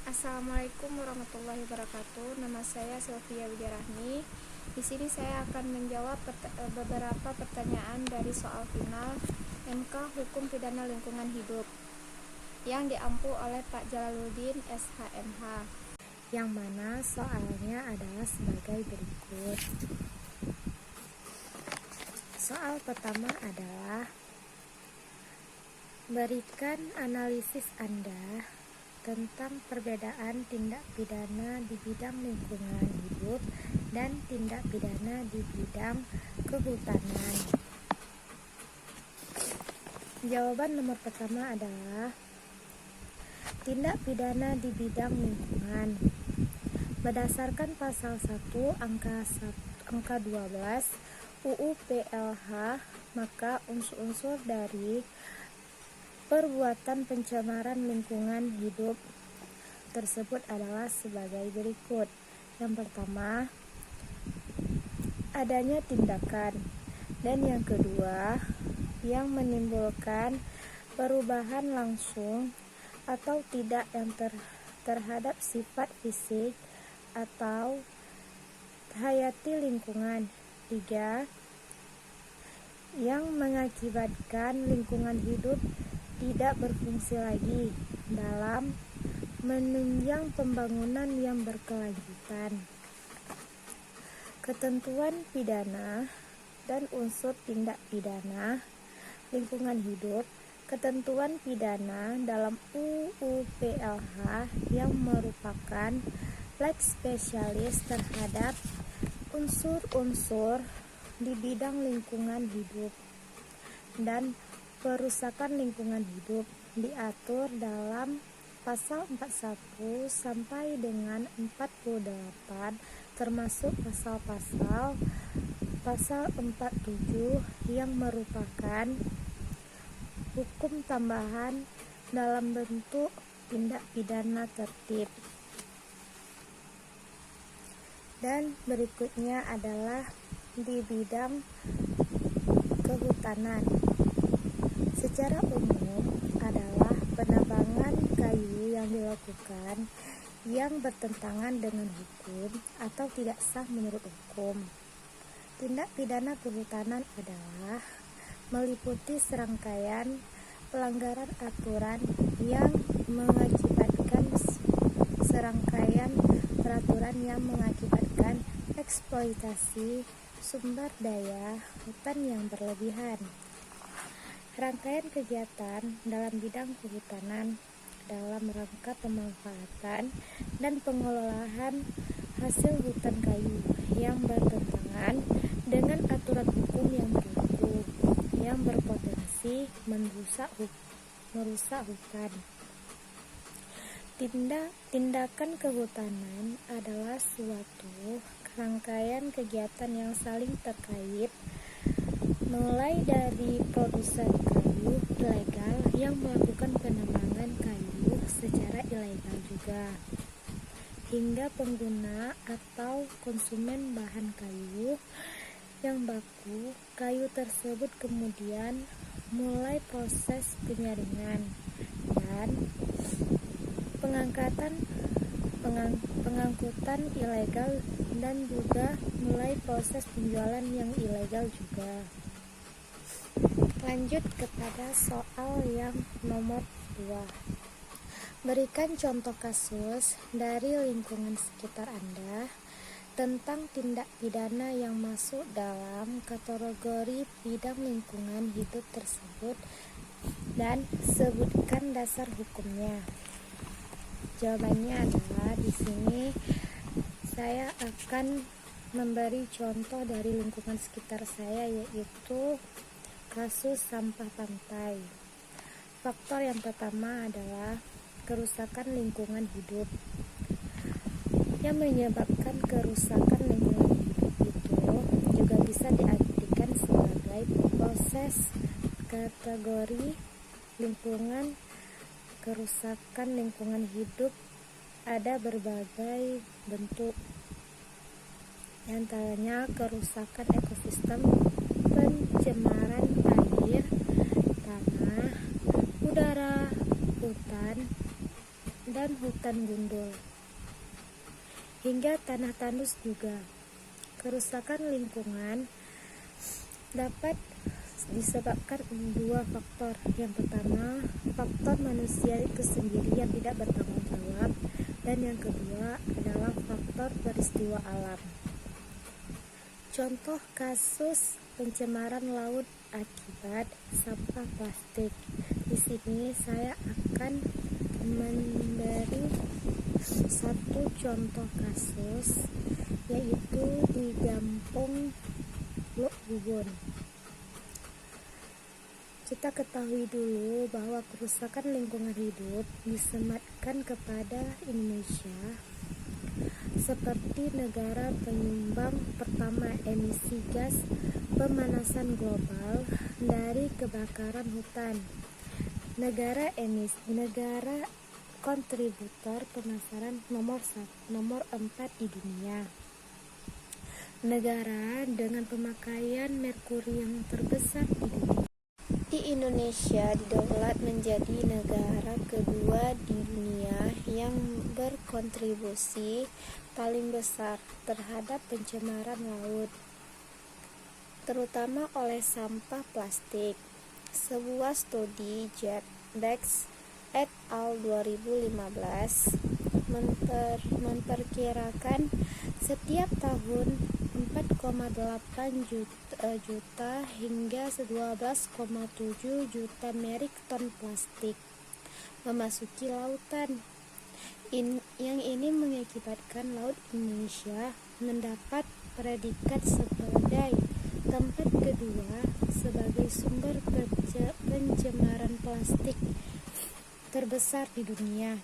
Assalamualaikum warahmatullahi wabarakatuh. Nama saya Sylvia Widyarahmi. Di sini saya akan menjawab beberapa pertanyaan dari soal final MK Hukum Pidana Lingkungan Hidup yang diampu oleh Pak Jalaluddin SHMH. Yang mana soalnya adalah sebagai berikut. Soal pertama adalah berikan analisis Anda tentang perbedaan tindak pidana di bidang lingkungan hidup dan tindak pidana di bidang kehutanan. Jawaban nomor pertama adalah tindak pidana di bidang lingkungan. Berdasarkan pasal 1 angka 12 UU PLH, maka unsur-unsur dari perbuatan pencemaran lingkungan hidup tersebut adalah sebagai berikut. Yang pertama, adanya tindakan, dan yang kedua, yang menimbulkan perubahan langsung atau tidak yang terhadap sifat fisik atau hayati lingkungan. 3. Yang mengakibatkan lingkungan hidup tidak berfungsi lagi dalam menunjang pembangunan yang berkelanjutan. Ketentuan pidana dan unsur tindak pidana lingkungan hidup. Ketentuan pidana dalam UU PLH yang merupakan lex spesialis terhadap unsur-unsur di bidang lingkungan hidup dan perusakan lingkungan hidup diatur dalam pasal 41 sampai dengan 48, termasuk pasal 47 yang merupakan hukum tambahan dalam bentuk tindak pidana tertib. Dan berikutnya adalah di bidang kehutanan. Secara umum adalah penebangan kayu yang dilakukan yang bertentangan dengan hukum atau tidak sah menurut hukum. Tindak pidana kehutanan adalah meliputi serangkaian pelanggaran aturan yang mengakibatkan serangkaian peraturan yang mengakibatkan eksploitasi sumber daya hutan yang berlebihan. Rangkaian kegiatan dalam bidang kehutanan dalam rangka pemanfaatan dan pengelolaan hasil hutan kayu yang bertentangan dengan aturan hukum yang berlaku yang berpotensi merusak hutan. Tindakan kehutanan adalah suatu rangkaian kegiatan yang saling terkait, mulai dari produsen kayu ilegal yang melakukan penebangan kayu secara ilegal juga, hingga pengguna atau konsumen bahan kayu yang baku kayu tersebut kemudian mulai proses penyaringan dan pengangkutan ilegal dan juga mulai proses penjualan yang ilegal juga. Lanjut kepada soal yang nomor 2. Berikan contoh kasus dari lingkungan sekitar Anda tentang tindak pidana yang masuk dalam kategori bidang lingkungan hidup tersebut dan sebutkan dasar hukumnya. Jawabannya adalah di sini saya akan memberi contoh dari lingkungan sekitar saya, yaitu kasus sampah pantai. Faktor yang pertama adalah kerusakan lingkungan hidup. Yang menyebabkan kerusakan lingkungan hidup itu juga bisa diartikan sebagai proses kategori lingkungan. Kerusakan lingkungan hidup ada berbagai bentuk, antaranya kerusakan ekosistem, pencemaran air, tanah, udara, hutan, dan hutan gundul, hingga tanah tandus juga. Kerusakan lingkungan dapat disebabkan dua faktor. Yang pertama, faktor manusia itu sendiri yang tidak bertanggung jawab, dan yang kedua adalah faktor peristiwa alam. Contoh kasus pencemaran laut akibat sampah plastik. Di sini saya akan memberi satu contoh kasus, yaitu di Gampong Lok Bubon. Kita ketahui dulu bahwa kerusakan lingkungan hidup disematkan kepada Indonesia seperti negara penyumbang pertama emisi gas pemanasan global dari kebakaran hutan, negara kontributor pemasaran nomor 4 di dunia, negara dengan pemakaian merkuri yang terbesar di dunia. Di Indonesia didaulat menjadi negara kedua di dunia yang berkontribusi paling besar terhadap pencemaran laut, terutama oleh sampah plastik. Sebuah studi Bex et al. 2015 memperkirakan setiap tahun 4,8 juta hingga 12,7 juta metrik ton plastik memasuki lautan. Yang ini mengakibatkan laut Indonesia mendapat predikat sebagai tempat kedua sebagai sumber pencemaran plastik terbesar di dunia.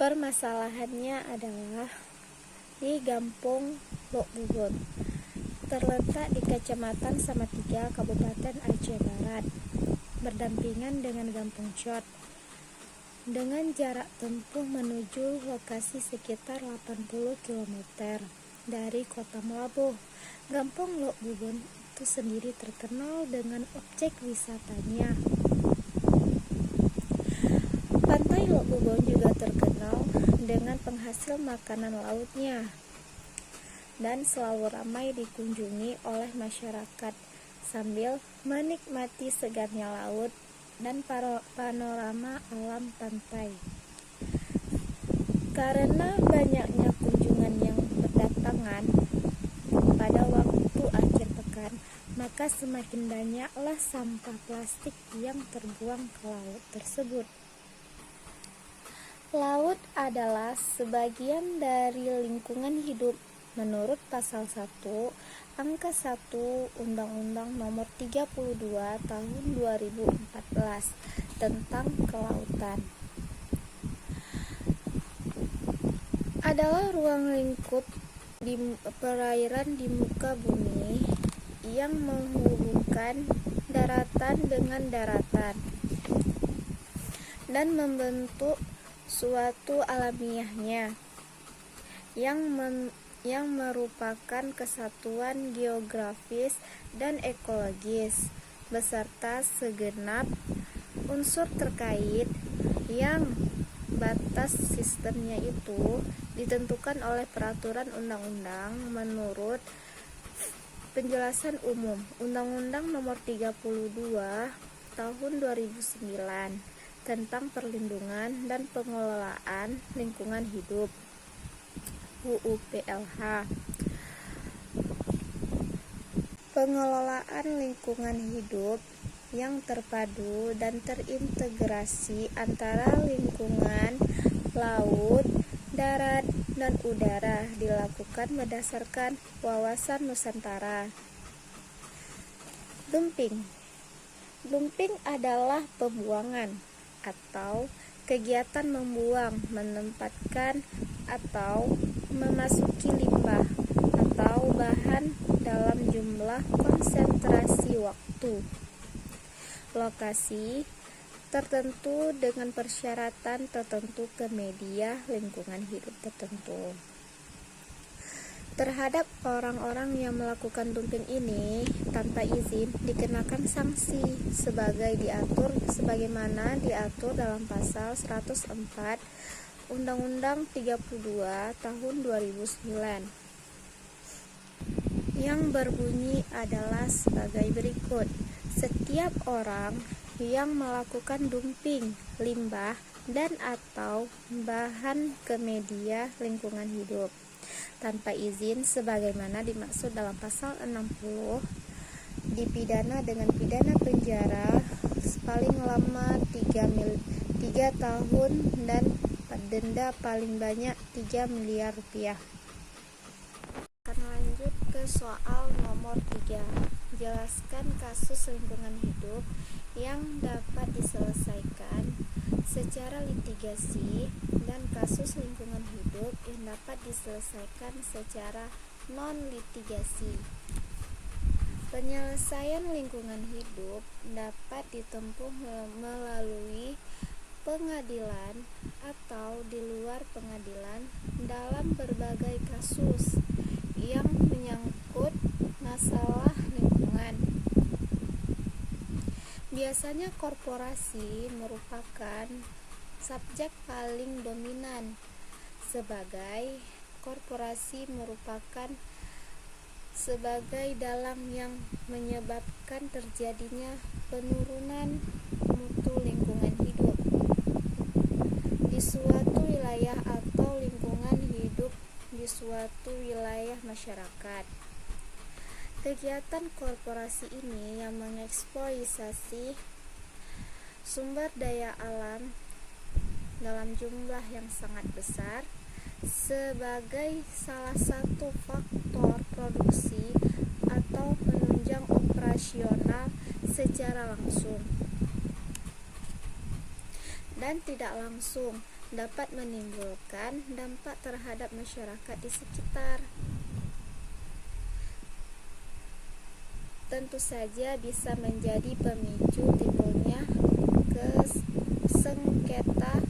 Permasalahannya adalah di Gampong Lok Bubon, terletak di Kecamatan Salatiga, Kabupaten Aceh Barat, berdampingan dengan Gampong Chot, dengan jarak tempuh menuju lokasi sekitar 80 km dari Kota Meulaboh. Gampong Lok Bubon itu sendiri terkenal dengan objek wisatanya. Pantai Lok Bubon juga terkenal dengan penghasil makanan lautnya dan selalu ramai dikunjungi oleh masyarakat sambil menikmati segarnya laut dan panorama alam pantai. Karena banyaknya kunjungan yang berdatangan pada waktu akhir pekan, maka semakin banyaklah sampah plastik yang terbuang ke laut tersebut. Laut adalah sebagian dari lingkungan hidup menurut pasal 1 angka 1 Undang-Undang Nomor 32 Tahun 2014 tentang Kelautan. Adalah ruang lingkup di perairan di muka bumi yang menghubungkan daratan dengan daratan dan membentuk suatu alamiahnya yang merupakan kesatuan geografis dan ekologis beserta segenap unsur terkait yang batas sistemnya itu ditentukan oleh peraturan undang-undang menurut penjelasan umum Undang-Undang Nomor 32 Tahun 2009 tentang perlindungan dan pengelolaan lingkungan hidup UU PLH. Pengelolaan lingkungan hidup yang terpadu dan terintegrasi antara lingkungan laut, darat, dan udara dilakukan berdasarkan wawasan Nusantara. Dumping adalah pembuangan atau kegiatan membuang, menempatkan, atau memasuki limbah atau bahan dalam jumlah konsentrasi waktu, lokasi tertentu dengan persyaratan tertentu ke media lingkungan hidup tertentu. Terhadap orang-orang yang melakukan dumping ini tanpa izin dikenakan sanksi sebagaimana diatur dalam pasal 104 Undang-Undang 32 Tahun 2009 yang berbunyi adalah sebagai berikut. Setiap orang yang melakukan dumping limbah dan atau bahan ke media lingkungan hidup tanpa izin sebagaimana dimaksud dalam pasal 60 dipidana dengan pidana penjara paling lama 3 tahun dan denda paling banyak 3 miliar rupiah. Akan lanjut ke soal nomor 3. Jelaskan kasus lingkungan hidup yang dapat diselesaikan secara litigasi dan kasus lingkungan hidup yang dapat diselesaikan secara non-litigasi. Penyelesaian lingkungan hidup dapat ditempuh melalui pengadilan atau di luar pengadilan dalam berbagai kasus yang menyangkut masalah lingkungan. Biasanya korporasi merupakan subjek paling dominan. Sebagai korporasi merupakan sebagai dalang yang menyebabkan terjadinya penurunan mutu lingkungan hidup di suatu wilayah atau lingkungan hidup di suatu wilayah masyarakat. Kegiatan korporasi ini yang mengeksploitasi sumber daya alam dalam jumlah yang sangat besar sebagai salah satu faktor produksi atau penunjang operasional secara langsung dan tidak langsung dapat menimbulkan dampak terhadap masyarakat di sekitar. Tentu saja bisa menjadi pemicu timbulnya sengketa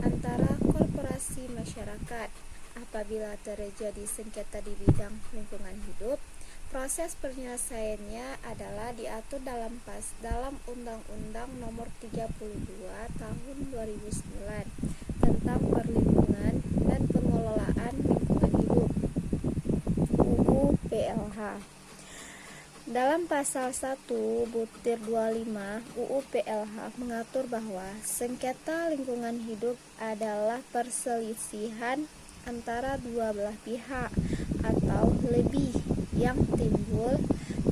antara korporasi masyarakat. Apabila terjadi sengketa di bidang lingkungan hidup, proses penyelesaiannya adalah diatur dalam Undang-Undang Nomor 32 Tahun 2009 tentang perlindungan dan pengelolaan lingkungan hidup (UU PLH). Dalam pasal 1 butir 25 UU PLH mengatur bahwa sengketa lingkungan hidup adalah perselisihan antara dua belah pihak atau lebih yang timbul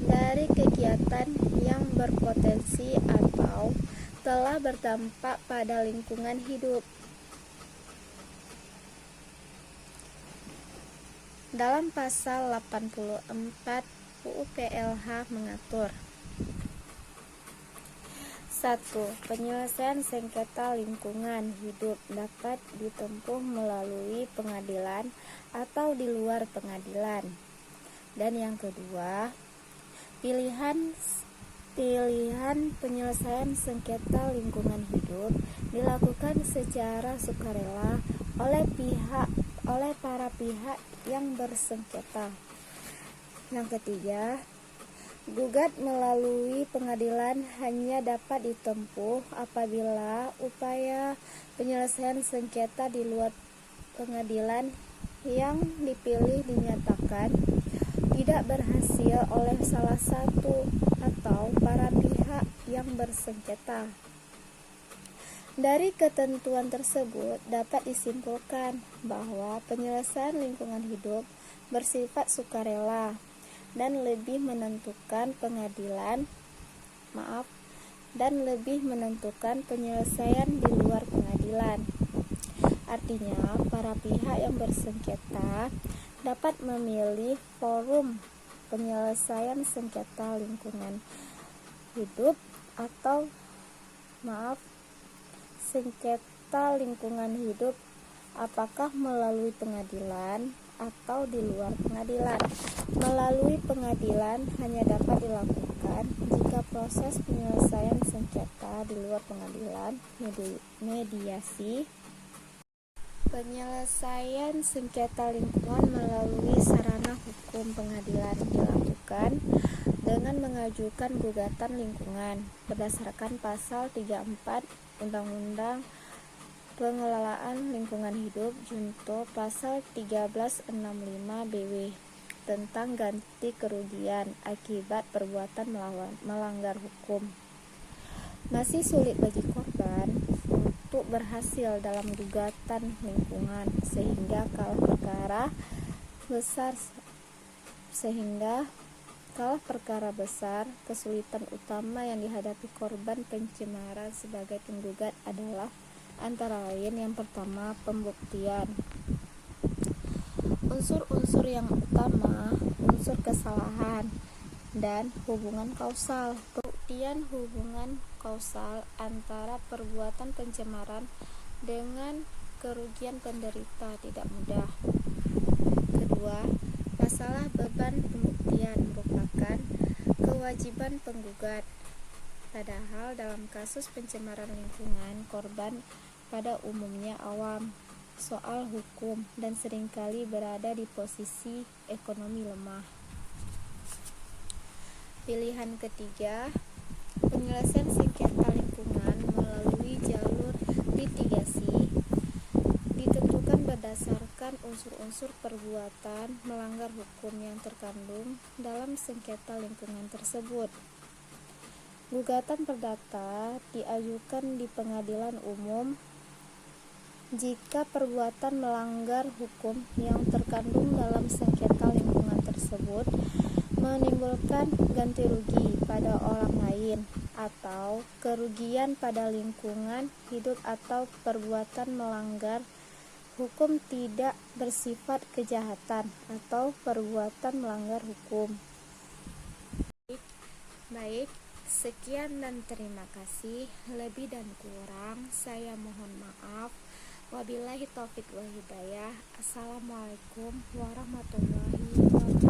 dari kegiatan yang berpotensi atau telah berdampak pada lingkungan hidup. Dalam pasal 84 UU PLH mengatur 1. Penyelesaian sengketa lingkungan hidup dapat ditempuh melalui pengadilan atau di luar pengadilan. Dan yang kedua, pilihan penyelesaian sengketa lingkungan hidup dilakukan secara sukarela oleh para pihak yang bersengketa. Yang ketiga, gugat melalui pengadilan hanya dapat ditempuh apabila upaya penyelesaian sengketa di luar pengadilan yang dipilih dinyatakan tidak berhasil oleh salah satu atau para pihak yang bersengketa. Dari ketentuan tersebut dapat disimpulkan bahwa penyelesaian lingkungan hidup bersifat sukarela dan lebih menentukan penyelesaian di luar pengadilan. Artinya, para pihak yang bersengketa dapat memilih forum penyelesaian sengketa lingkungan hidup atau sengketa lingkungan hidup apakah melalui pengadilan atau di luar pengadilan. Melalui pengadilan hanya dapat dilakukan jika proses penyelesaian sengketa di luar pengadilan mediasi Penyelesaian sengketa lingkungan melalui sarana hukum pengadilan dilakukan dengan mengajukan gugatan lingkungan berdasarkan pasal 34 Undang-Undang Pengelolaan Lingkungan Hidup Junto pasal 1365 BW tentang ganti kerugian akibat perbuatan melanggar hukum. Masih sulit bagi korban untuk berhasil dalam gugatan lingkungan sehingga kalah perkara besar. Kesulitan utama yang dihadapi korban pencemaran sebagai penggugat adalah antara lain yang pertama, pembuktian. Unsur-unsur yang utama, unsur kesalahan dan hubungan kausal. Pembuktian hubungan kausal antara perbuatan pencemaran dengan kerugian penderita tidak mudah. Kedua, masalah beban pembuktian merupakan kewajiban penggugat. Padahal dalam kasus pencemaran lingkungan, korban pada umumnya awam soal hukum dan seringkali berada di posisi ekonomi lemah. Pilihan ketiga, penyelesaian sengketa lingkungan melalui jalur litigasi ditentukan berdasarkan unsur-unsur perbuatan melanggar hukum yang terkandung dalam sengketa lingkungan tersebut. Gugatan perdata diajukan di pengadilan umum jika perbuatan melanggar hukum yang terkandung dalam sengketa lingkungan tersebut menimbulkan ganti rugi pada orang lain atau kerugian pada lingkungan hidup atau perbuatan melanggar hukum tidak bersifat kejahatan atau perbuatan melanggar hukum. Baik, sekian dan terima kasih. Lebih dan kurang saya mohon maaf. Wabillahi taufiq wal hidayah. Assalamualaikum warahmatullahi wabarakatuh.